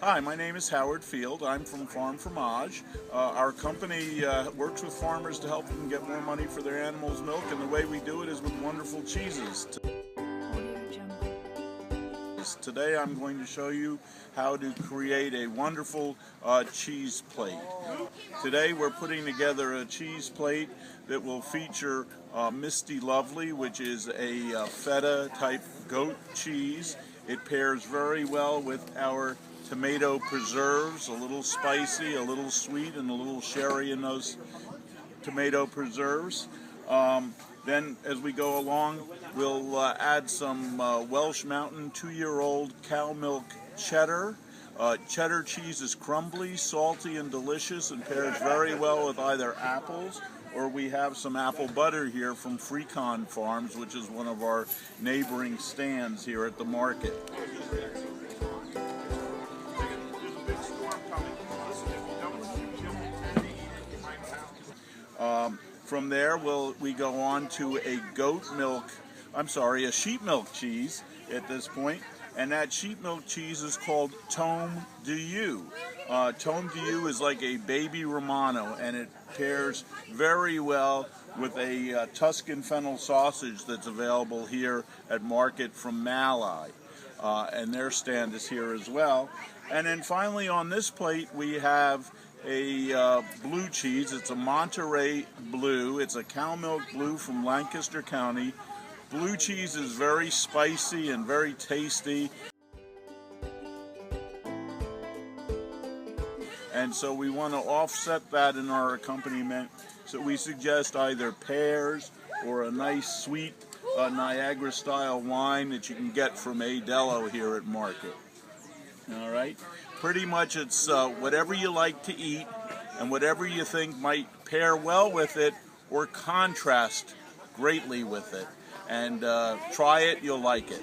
Hi, my name is Howard Field. I'm from Farm Fromage. Our company works with farmers to help them get more money for their animals' milk, and the way we do it is with wonderful cheeses. Today I'm going to show you how to create a wonderful cheese plate. Today we're putting together a cheese plate that will feature Misty Lovely, which is a feta type goat cheese. It pairs very well with our tomato preserves, a little spicy, a little sweet, and a little sherry in those tomato preserves. Then as we go along, we'll add some Welsh Mountain 2-year-old cow milk cheddar. Cheddar cheese is crumbly, salty, and delicious, and pairs very well with either apples, or we have some apple butter here from Frecon Farms, which is one of our neighboring stands here at the market. From there, we go on to a sheep milk cheese at this point, and that sheep milk cheese is called Tome Dieu. Tome Dieu is like a baby Romano, and it pairs very well with a Tuscan fennel sausage that's available here at market from Malai, and their stand is here as well. And then finally on this plate we have a blue cheese. It's a Monterey Blue. It's a cow milk blue from Lancaster County. Blue cheese is very spicy and very tasty, and so we want to offset that in our accompaniment. So we suggest either pears or a nice sweet Niagara style wine that you can get from Adello here at market. All right, pretty much it's whatever you like to eat and whatever you think might pair well with it or contrast greatly with it. And try it, you'll like it.